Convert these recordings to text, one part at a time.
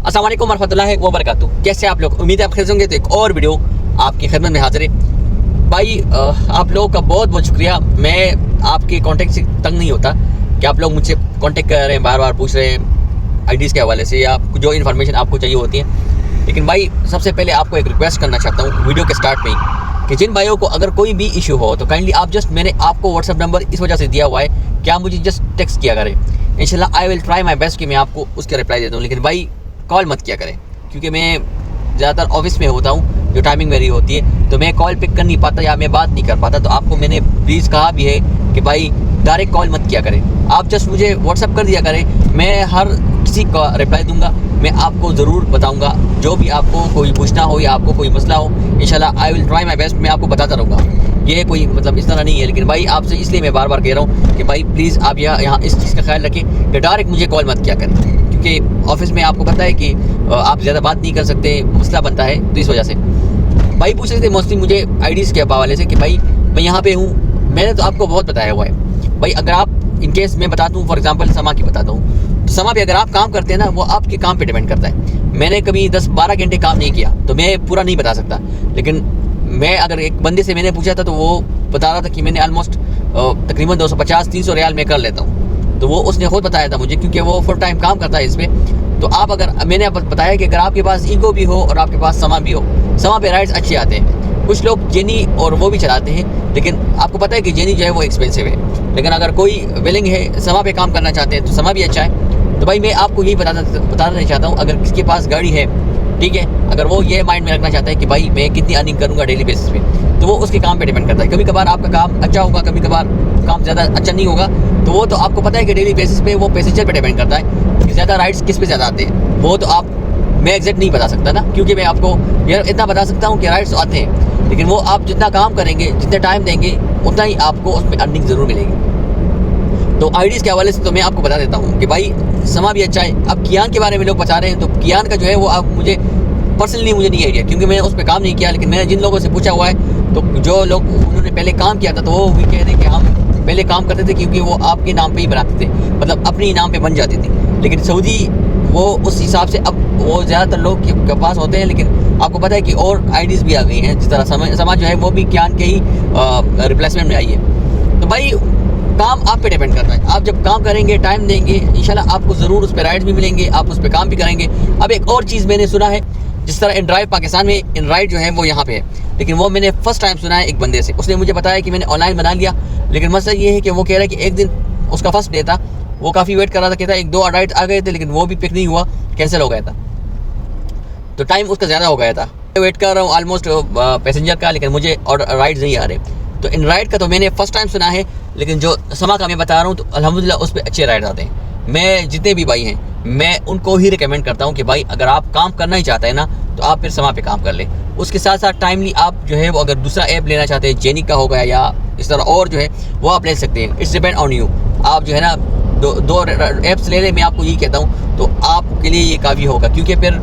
अस्सलाम वालेकुम रहमतुल्लाहि व बरकातुहू। कैसे आप लोग? उम्मीद है आप खैर होंगे। तो एक और वीडियो आपकी खिदमत में हाजिर है। भाई आप लोगों का बहुत बहुत शुक्रिया। मैं आपके कांटेक्ट से तंग नहीं होता कि आप लोग मुझसे कांटेक्ट कर रहे हैं, बार बार पूछ रहे हैं आईडीज़ के हवाले से या जो इन्फॉर्मेशन आपको चाहिए होती है। लेकिन भाई सबसे पहले आपको एक रिक्वेस्ट करना चाहता हूँ वीडियो के स्टार्ट में ही कि जिन भाइयों को अगर कोई भी इशू हो तो काइंडली आप जस्ट मैंने आपको व्हाट्सअप नंबर इस वजह से दिया हुआ है कि आप मुझे जस्ट टेक्स्ट किया करें। इंशाल्लाह I will try my best कि मैं आपको उसका रिप्लाई दे दूँ। लेकिन भाई कॉल मत किया करें, क्योंकि मैं ज़्यादातर ऑफिस में होता हूँ, जो टाइमिंग मेरी होती है, तो मैं कॉल पिक कर नहीं पाता या मैं बात नहीं कर पाता। तो आपको मैंने प्लीज़ कहा भी है कि भाई डायरेक्ट कॉल मत किया करें, आप जस्ट मुझे व्हाट्सअप कर दिया करें। मैं हर किसी का रिप्लाई दूंगा, मैं आपको ज़रूर बताऊंगा जो भी आपको कोई पूछना हो या आपको कोई मसला हो। इंशाल्लाह I will try my best, मैं आपको बताता रहूँगा। ये कोई मतलब इस तरह नहीं है। लेकिन भाई आपसे इसलिए मैं बार बार कह रहा हूँ कि भाई प्लीज़ आप यहाँ इस चीज़ का ख्याल रखें कि डायरेक्ट मुझे कॉल मत किया करें, क्योंकि ऑफिस में आपको पता है कि आप ज़्यादा बात नहीं कर सकते, मसला बनता है। तो इस वजह से भाई पूछ रहे थे मोस्टली मुझे आईडीज़ के हवाले से कि भाई मैं यहाँ पे हूँ। मैंने तो आपको बहुत बताया हुआ है भाई। अगर आप इनकेस मैं बताता हूँ, फॉर एग्जांपल समा की बताता हूँ, तो समा पे अगर आप काम करते हैं ना, वो आपके काम पे डिपेंड करता है। मैंने कभी 10-12 घंटे काम नहीं किया तो मैं पूरा नहीं बता सकता। लेकिन मैं अगर एक बंदे से मैंने पूछा था तो वो बता रहा था कि मैंने ऑलमोस्ट तकरीबन 250-300 रियाल में कर लेता हूँ। तो वो उसने खुद बताया था मुझे, क्योंकि वो फुल टाइम काम करता है इस पर। तो आप अगर मैंने बताया कि अगर आपके पास ईगो भी हो और आपके पास समा भी हो, समा पे राइड्स अच्छे आते हैं। कुछ लोग जेनी और वो भी चलाते हैं, लेकिन आपको पता है कि जेनी जो है वो एक्सपेंसिव है। लेकिन अगर कोई विलिंग है, समा पे काम करना चाहते हैं, तो समा भी अच्छा है। तो भाई मैं आपको यही बताना चाहता हूँ, अगर किसके पास गाड़ी है, ठीक है, अगर वो ये माइंड में रखना चाहता है कि भाई मैं कितनी अर्निंग करूँगा डेली बेसिस पे, तो वो उसके काम पे डिपेंड करता है। कभी कभार आपका काम अच्छा होगा, कभी कभार काम ज़्यादा अच्छा नहीं होगा। तो वो तो आपको पता है कि डेली बेसिस पे वो पैसेंजर पे डिपेंड करता है कि ज़्यादा राइड्स किस पे ज़्यादा आते हैं। वो तो आप मैं एग्जैक्ट नहीं बता सकता ना, क्योंकि मैं आपको यार इतना बता सकता हूँ कि राइड्स आते हैं, लेकिन वो आप जितना काम करेंगे, जितने टाइम देंगे, उतना ही आपको उसमें अर्निंग ज़रूर मिलेगी। तो आईडीज़ के हवाले से तो मैं आपको बता देता हूँ कि भाई समा भी अच्छा है। अब कियान के बारे में लोग बता रहे हैं, तो कियान का जो है वो आप मुझे पर्सनली मुझे नहीं आइडिया, क्योंकि मैंने उस पर काम नहीं किया। लेकिन मैंने जिन लोगों से पूछा हुआ है, तो जो लोग उन्होंने पहले काम किया था, तो वो भी कह रहे कि हम पहले काम करते थे क्योंकि वो आपके नाम पे ही बनाते थे, मतलब अपने ही नाम पे बन जाती थी। लेकिन सऊदी वो उस हिसाब से अब वो ज़्यादातर लोग के पास होते हैं। लेकिन आपको पता है कि और आईडीज़ भी आ गई हैं, जिस तरह समाज जो है वो भी कियान के ही रिप्लेसमेंट में आई है। तो भाई काम आप पे डिपेंड करता है। आप जब काम करेंगे, टाइम देंगे, इंशाल्लाह आपको ज़रूर उस पर राइड्स भी मिलेंगे, आप उस पर काम भी करेंगे। अब एक और चीज़ मैंने सुना है, जिस तरह इन ड्राइव पाकिस्तान में इन राइड जो है वो यहाँ पे है, लेकिन वो मैंने फर्स्ट टाइम सुना है एक बंदे से। उसने मुझे बताया कि मैंने ऑनलाइन बना लिया, लेकिन मसला ये है कि वो कह रहा है कि एक दिन उसका फर्स्ट डे था, वो काफ़ी वेट कर रहा था, कहता 1-2 राइड आ गए थे, लेकिन वो भी पिक नहीं हुआ, कैंसिल हो गया था। तो टाइम उसका ज़्यादा हो गया था। वेट कर रहा हूँ ऑलमोस्ट पैसेंजर का, लेकिन मुझे और राइड्स नहीं आ रहे। तो इन राइड का तो मैंने फर्स्ट टाइम सुना है, लेकिन जो समा का मैं बता रहा हूँ, तो अल्हम्दुलिल्लाह उस पर अच्छे राइड आते हैं। मैं जितने भी भाई हैं, मैं उनको ही रिकमेंड करता हूँ कि भाई अगर आप काम करना ही चाहते हैं ना, तो आप फिर समा पे काम कर लें। उसके साथ साथ टाइमली आप जो है वो अगर दूसरा ऐप लेना चाहते हैं, जेनी का हो गया या इस तरह और जो है वो आप ले सकते हैं। It's depend on you. आप जो है ना दो ऐप्स ले लें, मैं आपको यही कहता हूँ, तो आपके लिए ये काफ़ी होगा। क्योंकि फिर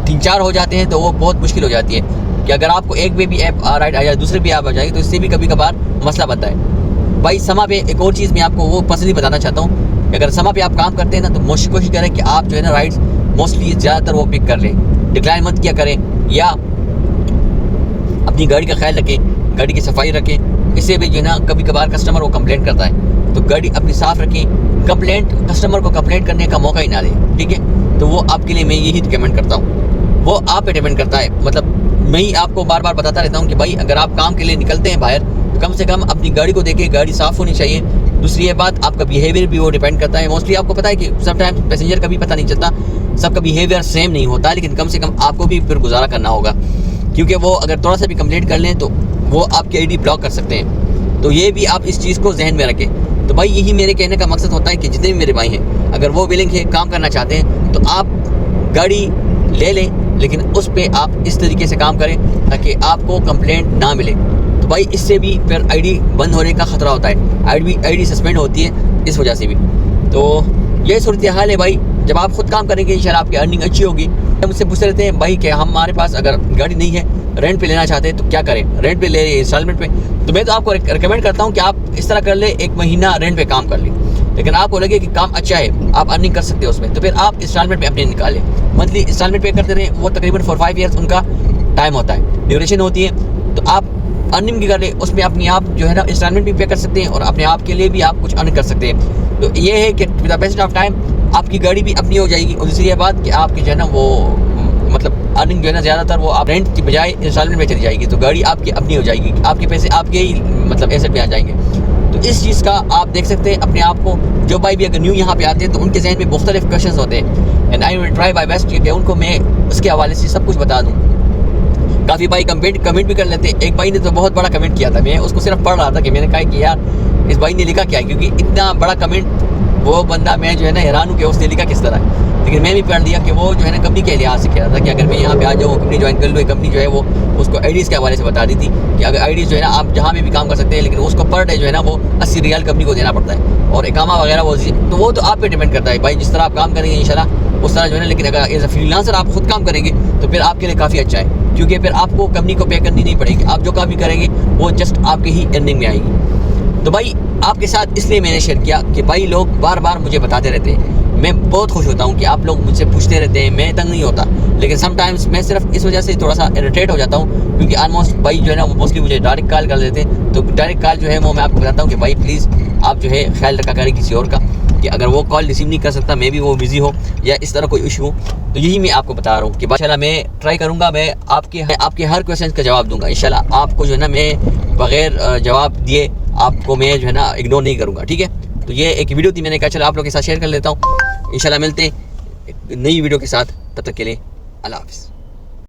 3-4 हो जाते हैं तो वो बहुत मुश्किल हो जाती है कि अगर आपको एक में भी ऐप राइड आ जाए, दूसरे भी ऐप आ जाएगी, तो इससे भी कभी कभार मसला बनता है। भाई समा पे एक और चीज़ मैं आपको वो पर्सनली बताना चाहता हूँ कि अगर समा पे आप काम करते हैं ना, तो कोशिश करें कि आप जो है ना राइड्स मोस्टली ज़्यादातर वो पिक कर लें, डिक्लाइन मत किया करें, या अपनी गाड़ी का ख्याल रखें, गाड़ी की सफाई रखें। इससे भी जो है ना कभी कभार कस्टमर वो कंप्लेंट करता है, तो गाड़ी अपनी साफ़ रखें। कस्टमर को कंप्लेंट करने का मौका ही ना दें, ठीक है। तो वो आपके लिए मैं यही रिकमेंड करता हूँ, वो आप पे डिपेंड करता है। मतलब मैं ही आपको बार बार बताता रहता हूँ कि भाई अगर आप काम के लिए निकलते हैं बाहर, तो कम से कम अपनी गाड़ी को देखें, गाड़ी साफ़ होनी चाहिए। दूसरी ये बात, आपका बिहेवियर भी वो डिपेंड करता है। मोस्टली आपको पता है कि समटाइम्स पैसेंजर का भी पता नहीं चलता, सबका बिहेवियर सेम नहीं होता, लेकिन कम से कम आपको भी फिर गुजारा करना होगा, क्योंकि वो अगर थोड़ा सा भी कंप्लेंट कर लें तो वो आपकी आईडी ब्लॉक कर सकते हैं। तो ये भी आप इस चीज़ को जहन में रखें। तो भाई यही मेरे कहने का मकसद होता है कि जितने भी मेरे भाई हैं, अगर वो विलिंग है, काम करना चाहते हैं, तो आप गाड़ी ले लें, लेकिन उस पर आप इस तरीके से काम करें ताकि आपको कंप्लेंट ना मिले। तो भाई इससे भी फिर आईडी बंद होने का ख़तरा होता है, आईडी सस्पेंड होती है इस वजह से भी। तो ये सूरत हाल है भाई। जब आप खुद काम करेंगे, इंशाल्लाह आपकी अर्निंग अच्छी होगी। मुझसे पूछ रहे थे भाई कि हमारे पास अगर गाड़ी नहीं है, रेंट पे लेना चाहते हैं, तो क्या करें? रेंट पे ले, इंस्टॉलमेंट पे? तो मैं तो आपको रिकमेंड करता हूँ कि आप इस तरह कर ले, 1 महीना रेंट पे काम कर ले। लेकिन आपको लगे कि काम अच्छा है, आप अर्निंग कर सकते हो उसमें, तो फिर आप इंस्टॉलमेंट पे अपने निकालें। मंथली इंस्टॉलमेंट पे करते रहें, वो तकरीबन 4-5 ईयर्स उनका टाइम होता है, ड्यूरेशन होती है। तो आप अर्निंग भी कर लें उसमें, अपने आप जो है ना इंस्टॉलमेंट भी पे कर सकते हैं और अपने आप के लिए भी आप कुछ अर्न कर सकते हैं। तो ये है कि with the best of time आपकी गाड़ी भी अपनी हो जाएगी। और दूसरी ये बात कि आपकी जो है ना वो मतलब अर्निंग जो है ना ज़्यादातर वो आप रेंट की बजाय इंस्टॉलमेंट में चली जाएगी, तो गाड़ी आपकी अपनी हो जाएगी, आपके पैसे आपके ही मतलब एसेट में आ जाएंगे। तो इस चीज़ का आप देख सकते हैं अपने आप को। जो भाई भी अगर न्यू यहाँ पे आते हैं तो उनके जहन में मुख्तलिफ क्वेश्चन होते हैं, and I will try my best कि उनको मैं उसके हवाले से सब कुछ बता दूँ। काफ़ी भाई कमेंट भी कर लेते हैं। एक भाई ने तो बहुत बड़ा कमेंट किया था, मैं उसको सिर्फ पढ़ रहा था कि मैंने कहा कि यार इस भाई ने लिखा क्या है, क्योंकि इतना बड़ा कमेंट वो बंदा, मैं जो है ना हैरान हूँ कि उसने लिखा किस तरह है। लेकिन मैं भी पढ़ दिया कि वो जो है ना कंपनी के लिहाज से कह रहा था कि अगर मैं यहाँ पे आ जाऊँ, कंपनी ज्वाइन कर लूँ। कंपनी जो है वो उसको आईडीज़ के हवाले से बता दी थी कि अगर आईडीज़ जो है ना आप जहाँ भी काम कर सकते हैं, लेकिन उसको पर डे जो है ना वो 80 रियाल कंपनी को देना पड़ता है, और इकामा वगैरह वो तो आप पे डिपेंड करता है भाई, जिस तरह आप काम करेंगे इंशाल्लाह उस तरह जो है ना। लेकिन अगर एज अ फ्रीलांसर आप खुद काम करेंगे तो फिर आपके लिए काफ़ी अच्छा है, क्योंकि फिर आपको कंपनी को पे करनी नहीं पड़ेगी। आप जो काम भी करेंगे वो जस्ट आपके ही अर्निंग में आएगी। तो भाई आपके साथ इसलिए मैंने शेयर किया कि भाई लोग बार बार मुझे बताते रहते हैं, मैं बहुत खुश होता हूँ कि आप लोग मुझसे पूछते रहते हैं, मैं तंग नहीं होता। लेकिन समटाइम्स मैं सिर्फ इस वजह से थोड़ा सा इरिटेट हो जाता हूँ, क्योंकि ऑलमोस्ट भाई जो है ना वो मोस्टली मुझे डायरेक्ट कॉल कर देते हैं। तो डायरेक्ट कॉल जो है वो मैं आपको बताता हूँ कि भाई प्लीज़ आप जो है ख्याल रखा करें किसी और का, कि अगर वो कॉल रिसीव नहीं कर सकता, मे भी वो बिज़ी हो या इस तरह कोई इशू हो। तो यही मैं आपको बता रहा हूँ कि इंशाल्लाह मैं ट्राई करूँगा, मैं आपके हर क्वेश्चन का जवाब दूंगा इंशाल्लाह। आपको जो है ना मैं बग़ैर जवाब दिए आपको मैं जो है ना इग्नोर नहीं करूँगा, ठीक है। तो ये एक वीडियो थी, मैंने कहा चलो आप लोगों के साथ शेयर कर लेता हूँ। इंशाल्लाह मिलते हैं एक नई वीडियो के साथ, तब तक के लिए अल्लाह हाफ़िज़।